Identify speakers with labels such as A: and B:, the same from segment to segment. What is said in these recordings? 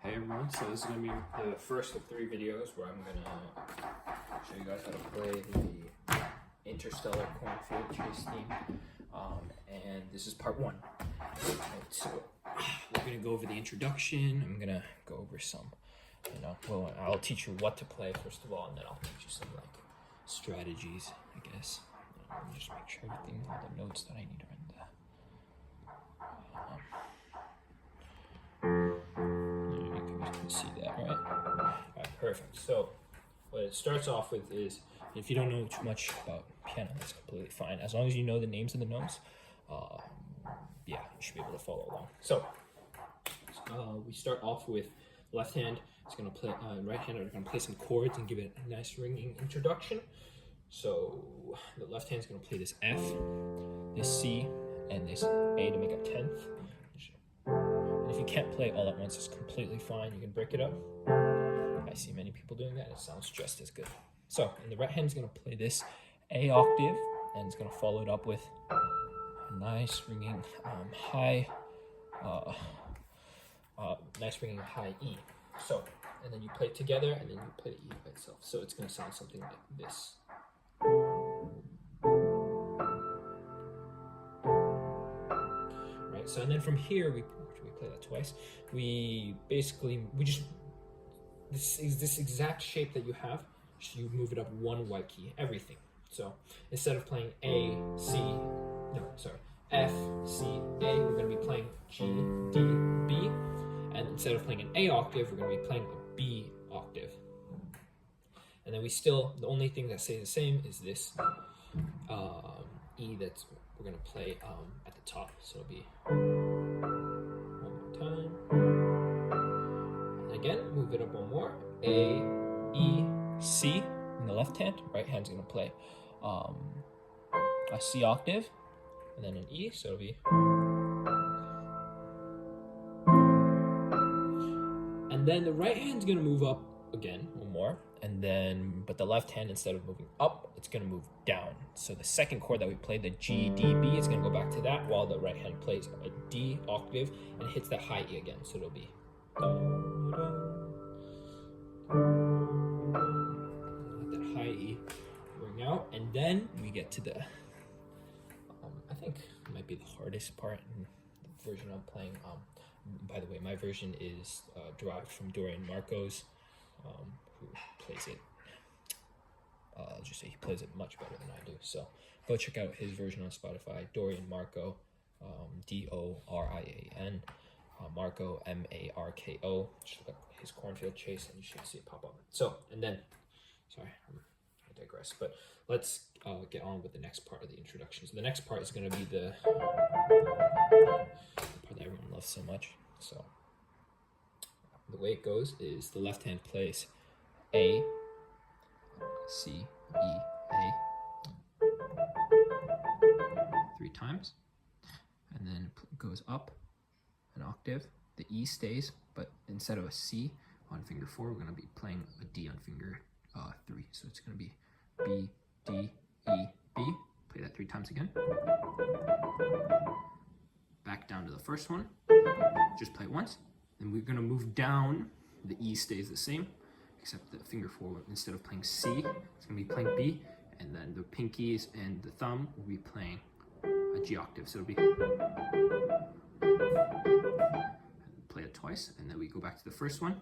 A: Hey everyone, so this is going to be the first of 3 videos where I'm going to show you guys how to play the Interstellar cornfield chase theme, and this is part 1. Right, so we're going to go over the introduction. I'm going to go over some, I'll teach you what to play first of all, and then I'll teach you some strategies, I guess. Let me just make sure everything, all the notes that I need are in there. See that, right? Alright, perfect. So what it starts off with is, if you don't know too much about piano, that's completely fine. As long as you know the names of the notes, yeah, you should be able to follow along. So we start off with left hand. It's going to play, right hand are going to play some chords and give it a nice ringing introduction. So the left hand is going to play this F, this C, and this A to make a 10th. If you can't play all at once, it's completely fine. You can break it up. I see many people doing that. It sounds just as good. So, and the right hand is going to play this A octave, and it's going to follow it up with a nice ringing high E. So, and then you play it together, and then you play the E by itself. So it's going to sound something like this. Right. So, and then from here we play that twice. This exact shape that you have, you move it up 1 white key, everything. So instead of playing F, C, A, we're going to be playing G, D, B. And instead of playing an A octave, we're going to be playing a B octave. And then the only thing that stays the same is this E that we're going to play at the top. So it'll be time. And again, move it up 1 more. A, E, C in the left hand. Right hand's gonna play a C octave, and then an E. So it'll be. And then the right hand's gonna move up again 1 more, and then but the left hand, instead of moving up, it's gonna move down. So the second chord that we played, the G, D, B, is gonna go back to that, while the right hand plays a D octave and hits that high E again. So it'll be let that high E ring out, and then we get to the I think it might be the hardest part in the version I'm playing. By the way, my version is derived from Dorian Marko's, who plays it. I'll just say he plays it much better than I do. So go check out his version on Spotify, Dorian Marko, Dorian, Marko, Marko. Just look up his cornfield chase and you should see it pop up. So, and then, sorry, I digress, but let's get on with the next part of the introduction. So the next part is going to be the part that everyone loves so much. So the way it goes is the left hand plays A, C, E, A 3 times, and then it goes up an octave. The E stays, but instead of a C on finger 4, we're going to be playing a D on finger 3. So it's going to be B, D, E, B. Play that 3 times again. Back down to the first one. Just play it once. Then we're going to move down. The E stays the same, except the finger 4, instead of playing C, it's going to be playing B, and then the pinkies and the thumb will be playing a G octave. So it'll be play it twice, and then we go back to the first one,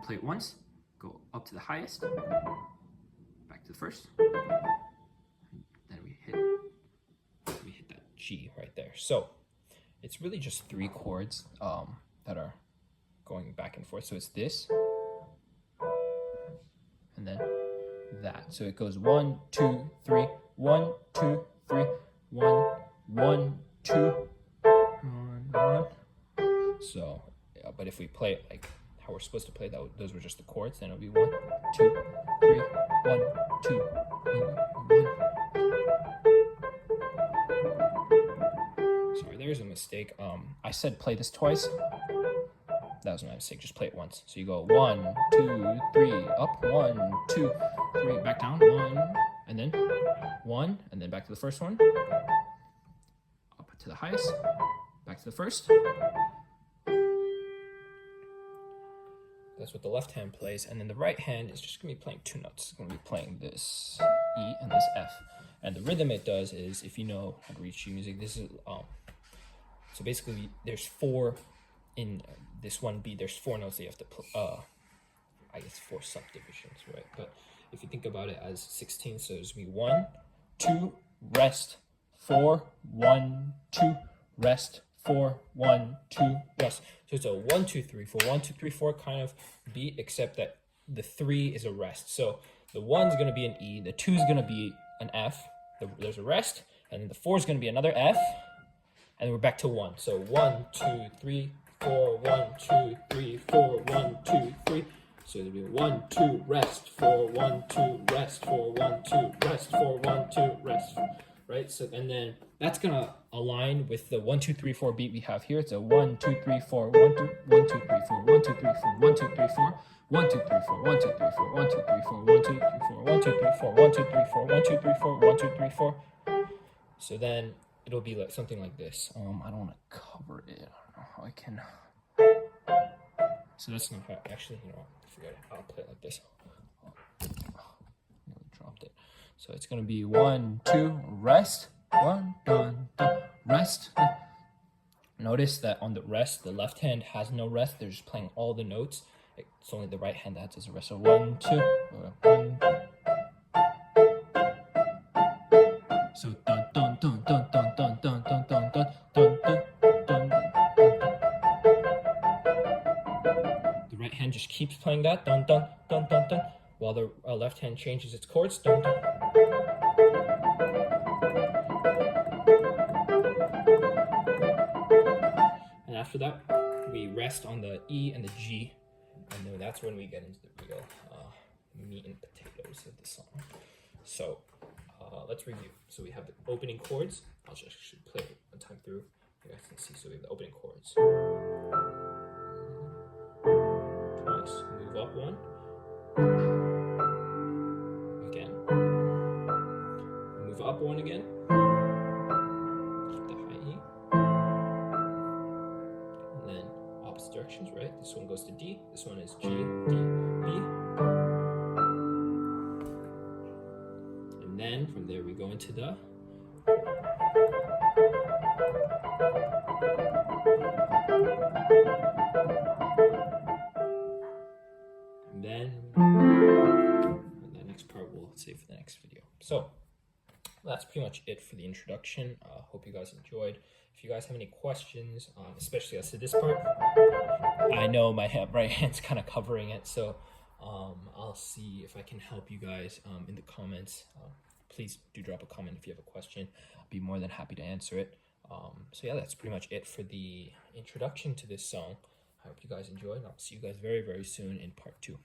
A: play it once, go up to the highest, back to the first, and then we hit that G right there. So it's really just 3 chords that are going back and forth. So it's this, and then that. So it goes 1, 2, 3, 1, 2, 3, 1, 1, 2, 1, 1. So, but if we play it like how we're supposed to play that, those were just the chords, then it'll be 1, 2, 3, 1, 2, 1. Sorry, there's a mistake. I said play this twice. That was my mistake. Just play it once. So you go 1, 2, 3, up, 1, 2, 3, back down, 1, and then 1, and then back to the first one, up to the highest, back to the first, That's what the left hand plays, and then the right hand is just gonna be playing two notes. It's gonna be playing this E and this F. And the rhythm it does is, if you know how to read sheet music, this is so basically there's four in this one beat. There's four notes that you have to play. I guess four subdivisions, right? But if you think about it as 16, so it's gonna be 1, 2, rest, 4, 1, 2, rest, 4, 1, 2, rest. So it's a 1, 2, 3, 4, 1, 2, 3, 4 kind of beat, except that the 3 is a rest. So the 1's gonna be an E, the 2 is gonna be an F, there's a rest, and then the 4 is gonna be another F, and then we're back to 1. So 1, 2, 3, 4, 1, 2, 3, 4, 1, 2, 3. So it'll be 1, 2, rest, 4, 1, 2, rest, 4, 1, 2, rest, 4, 1, 2, rest, right? So, and then that's gonna align with the 1, 2, 3, 4 beat we have here. It's a 1, 2, 3, 4, 1, 2, 1, 2, 3, 4, 1, 2, 3, 4, 1, 2, 3, 4, 1, 2, 3, 4, 1, 2, 3, 4, 1, 2, 3, 4, 1, 2, 3, 4, 1, 2, 3, 4, 1, 2, 3, 4, 1, 2, 3, 4, 1, 2, 3, 4. So then it'll be like something like this. I don't want to cover it. I don't know how I can. So that's not actually, you know, forget it. I'll play it like this. I dropped it. So it's gonna be 1, 2, rest, 1, dun, dun, rest. Notice that on the rest, the left hand has no rest. They're just playing all the notes. It's only the right hand that has a rest. So 1, 2, 1. So dun dun dun dun dun dun dun dun dun dun dun dun dun. The right hand just keeps playing that dun dun dun dun dun, while the left hand changes its chords dun dun. And after that, we rest on the E and the G, and then that's when we get into the real meat and potatoes of the song. So let's review. So we have the opening chords. I'll just actually play it one time through. You guys can see. So we have the opening chords. Twice. Move up one. Again. Move up one again. Keep the high E. And then opposite directions, right? This one goes to D. This one is G, D, B. And then from there we go into the and then the next part we'll save for the next video. So that's pretty much it for the introduction. Hope you guys enjoyed. If you guys have any questions, especially as to this part, I know my right hand's kind of covering it, so I'll see if I can help you guys in the comments. Please do drop a comment if you have a question. I'll be more than happy to answer it. So yeah, that's pretty much it for the introduction to this song. I hope you guys enjoyed, and I'll see you guys very, very soon in part 2.